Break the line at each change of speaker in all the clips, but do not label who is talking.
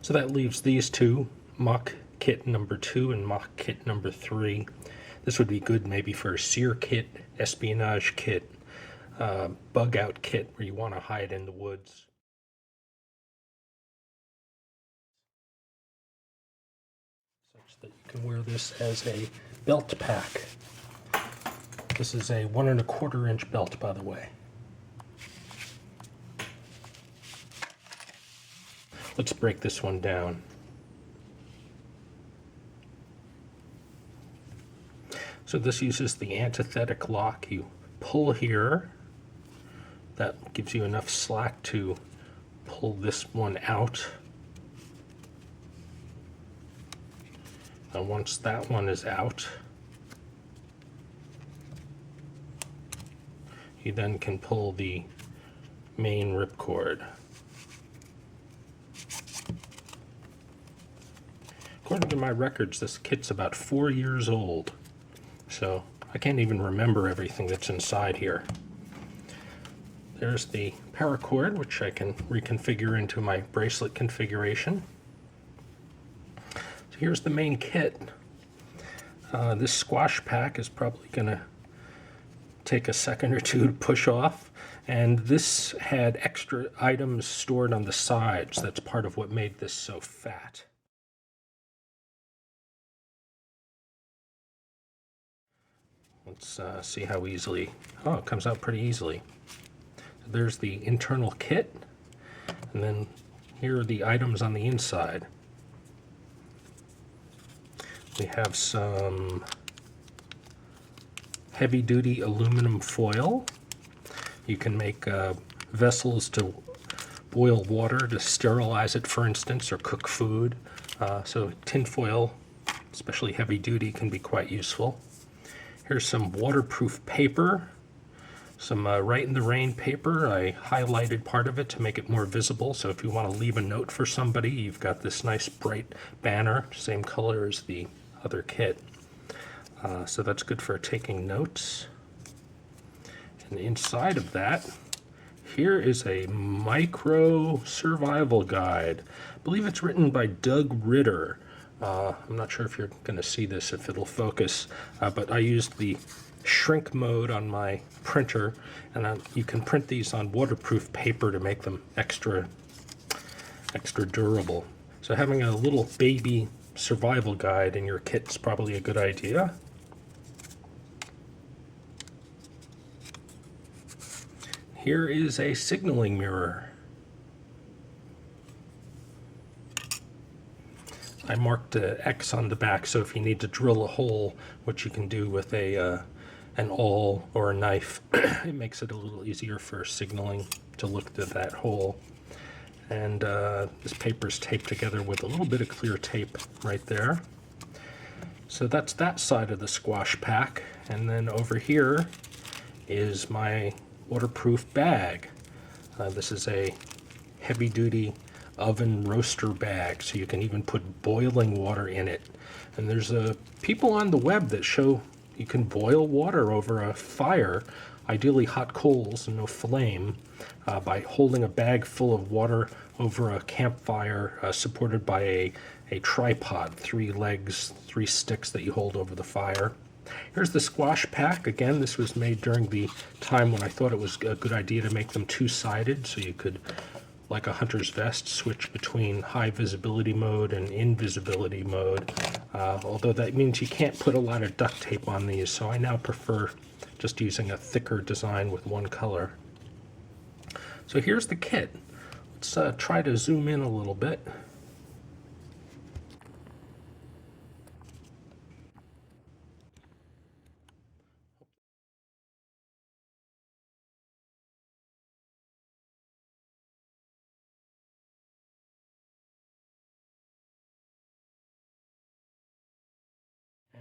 So that leaves these two, mock kit number 2 and mock kit number 3. This would be good maybe for a sear kit, espionage kit, bug out kit where you want to hide in the woods. Such that you can wear this as a belt pack. This is a 1 1/4 inch belt, by the way. Let's break this one down. So this uses the antithetic lock. You pull here. That gives you enough slack to pull this one out. And once that one is out, you then can pull the main ripcord. According to my records, this kit's about 4 years old, so I can't even remember everything that's inside here. There's the paracord, which I can reconfigure into my bracelet configuration. So here's the main kit. This squash pack is probably going to take a second or two to push off, and this had extra items stored on the sides. That's part of what made this so fat. Let's see how easily, oh, it comes out pretty easily. There's the internal kit, and then here are the items on the inside. We have some heavy-duty aluminum foil. You can make vessels to boil water to sterilize it, for instance, or cook food. So tin foil, especially heavy-duty, can be quite useful. Here's some waterproof paper, some Right in the Rain paper. I highlighted part of it to make it more visible, so if you want to leave a note for somebody, you've got this nice bright banner, same color as the other kit. So that's good for taking notes. And inside of that, here is a micro survival guide. I believe it's written by Doug Ritter. I'm not sure if you're going to see this, if it'll focus, but I used the shrink mode on my printer, and you can print these on waterproof paper to make them extra durable. So having a little baby survival guide in your kit is probably a good idea. Here is a signaling mirror. I marked an X on the back, so if you need to drill a hole, which you can do with an awl or a knife, it makes it a little easier for signaling to look through that hole. And this paper is taped together with a little bit of clear tape right there. So that's that side of the squash pack. And then over here is my waterproof bag. This is a heavy-duty oven roaster bag, so you can even put boiling water in it. And there's people on the web that show you can boil water over a fire, ideally hot coals and no flame, by holding a bag full of water over a campfire supported by a tripod, 3 legs, 3 sticks that you hold over the fire. Here's the squash pack. Again, this was made during the time when I thought it was a good idea to make them 2-sided, so you could, like a hunter's vest, switch between high visibility mode and invisibility mode, although that means you can't put a lot of duct tape on these, so I now prefer just using a thicker design with one color. So here's the kit. Let's try to zoom in a little bit.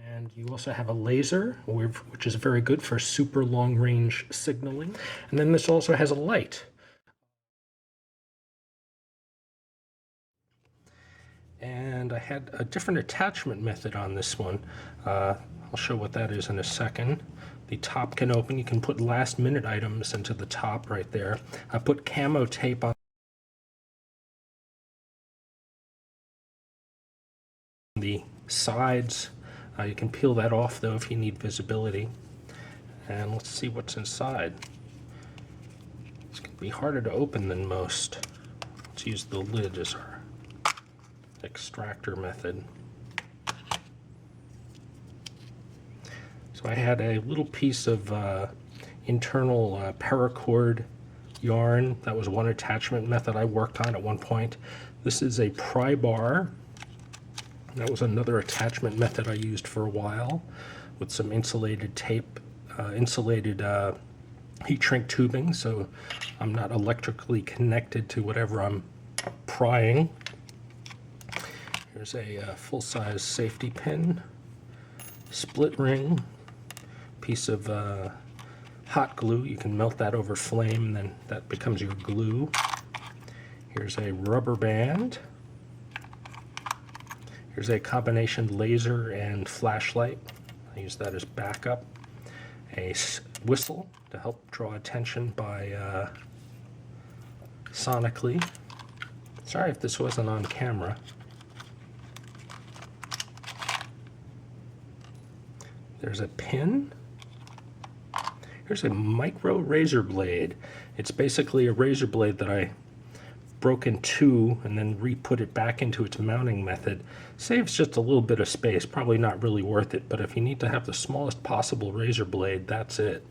And you also have a laser, which is very good for super long range signaling. And then this also has a light. And I had a different attachment method on this one. I'll show what that is in a second. The top can open. You can put last minute items into the top right there. I put camo tape on sides. You can peel that off though if you need visibility. And let's see what's inside. It's going to be harder to open than most. Let's use the lid as our extractor method. So I had a little piece of internal paracord yarn. That was one attachment method I worked on at one point. This is a pry bar. That was another attachment method I used for a while with some insulated tape, insulated heat shrink tubing, so I'm not electrically connected to whatever I'm prying. Here's a full-size safety pin, split ring, piece of hot glue. You can melt that over flame, and then that becomes your glue. Here's a rubber band. Here's a combination laser and flashlight. I use that as backup. A whistle to help draw attention by sonically. Sorry if this wasn't on camera. There's a pin. Here's a micro razor blade. It's basically a razor blade that I broke in two and then re-put it back into its mounting method. Saves just a little bit of space, probably not really worth it, but if you need to have the smallest possible razor blade, that's it.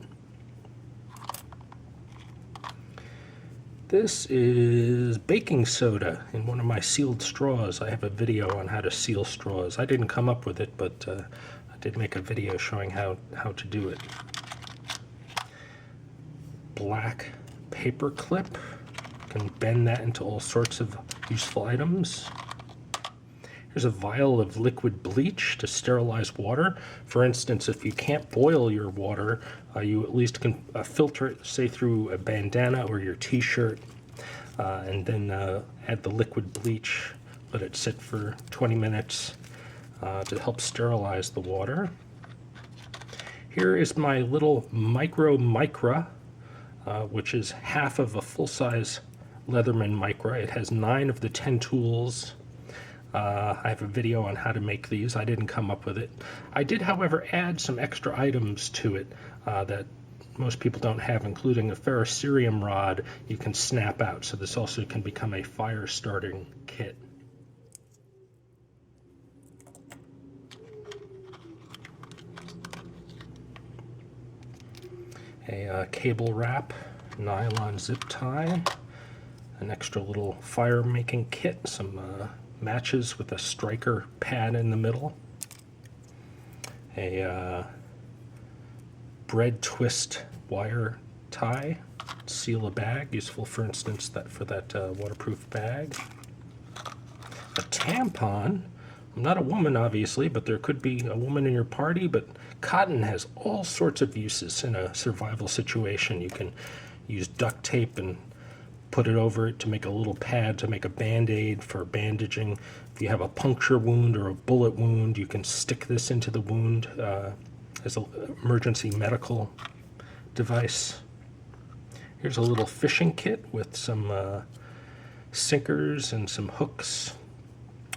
This is baking soda in one of my sealed straws. I have a video on how to seal straws. I didn't come up with it, but I did make a video showing how to do it. Black paper clip. Can bend that into all sorts of useful items. Here's a vial of liquid bleach to sterilize water. For instance, if you can't boil your water, you at least can filter it, say through a bandana or your t-shirt, and then add the liquid bleach, let it sit for 20 minutes to help sterilize the water. Here is my little micro, which is half of a full-size Leatherman Micro. It has 9 of the 10 tools. I have a video on how to make these. I didn't come up with it. I did, however, add some extra items to it that most people don't have, including a ferrocerium rod you can snap out. So this also can become a fire starting kit. A cable wrap, nylon zip tie, an extra little fire making kit, some matches with a striker pad in the middle, a bread twist wire tie, seal a bag, useful for instance for that waterproof bag, a tampon. I'm not a woman obviously, but there could be a woman in your party, but cotton has all sorts of uses in a survival situation. You can use duct tape and put it over it to make a little pad to make a band-aid for bandaging. If you have a puncture wound or a bullet wound, you can stick this into the wound as an emergency medical device. Here's a little fishing kit with some sinkers and some hooks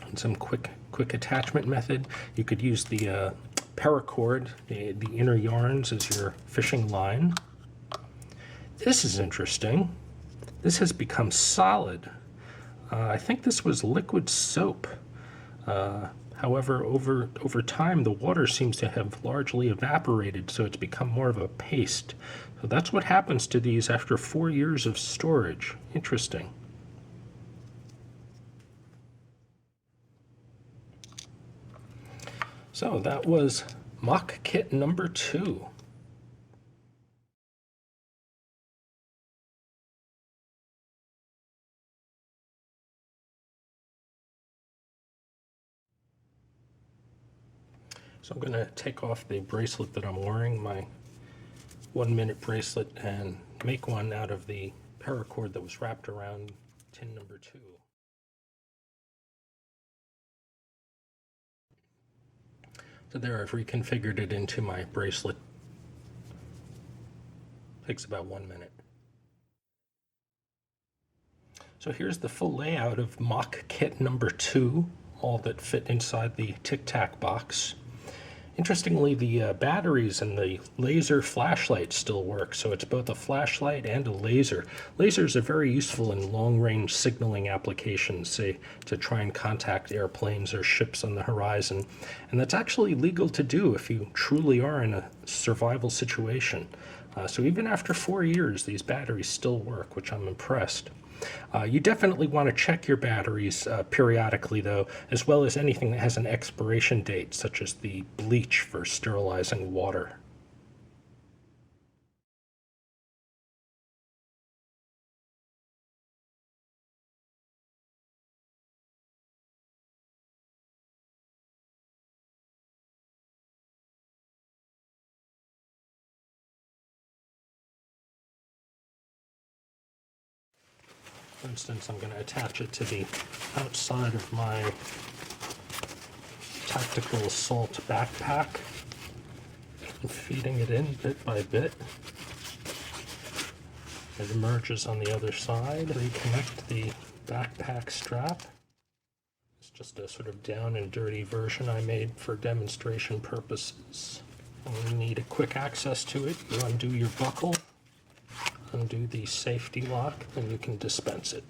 and some quick attachment method. You could use the paracord, the inner yarns, as your fishing line. This is interesting. This has become solid. I think this was liquid soap. However, over time, the water seems to have largely evaporated, so it's become more of a paste. So that's what happens to these after 4 years of storage. Interesting. So that was mock kit number 2. So I'm going to take off the bracelet that I'm wearing, my 1-minute bracelet, and make one out of the paracord that was wrapped around tin number 2. So there, I've reconfigured it into my bracelet. Takes about 1 minute. So here's the full layout of mock kit number 2, all that fit inside the Tic Tac box. Interestingly, the batteries and the laser flashlight still work, so it's both a flashlight and a laser. Lasers are very useful in long-range signaling applications, say to try and contact airplanes or ships on the horizon, and that's actually legal to do if you truly are in a survival situation. So even after 4 years, these batteries still work, which I'm impressed. You definitely want to check your batteries periodically, though, as well as anything that has an expiration date, such as the bleach for sterilizing water. For instance, I'm going to attach it to the outside of my tactical assault backpack and feeding it in bit by bit. It emerges on the other side. Reconnect the backpack strap. It's just a sort of down and dirty version I made for demonstration purposes. When you need a quick access to it, you undo your buckle, undo the safety lock, and you can dispense it.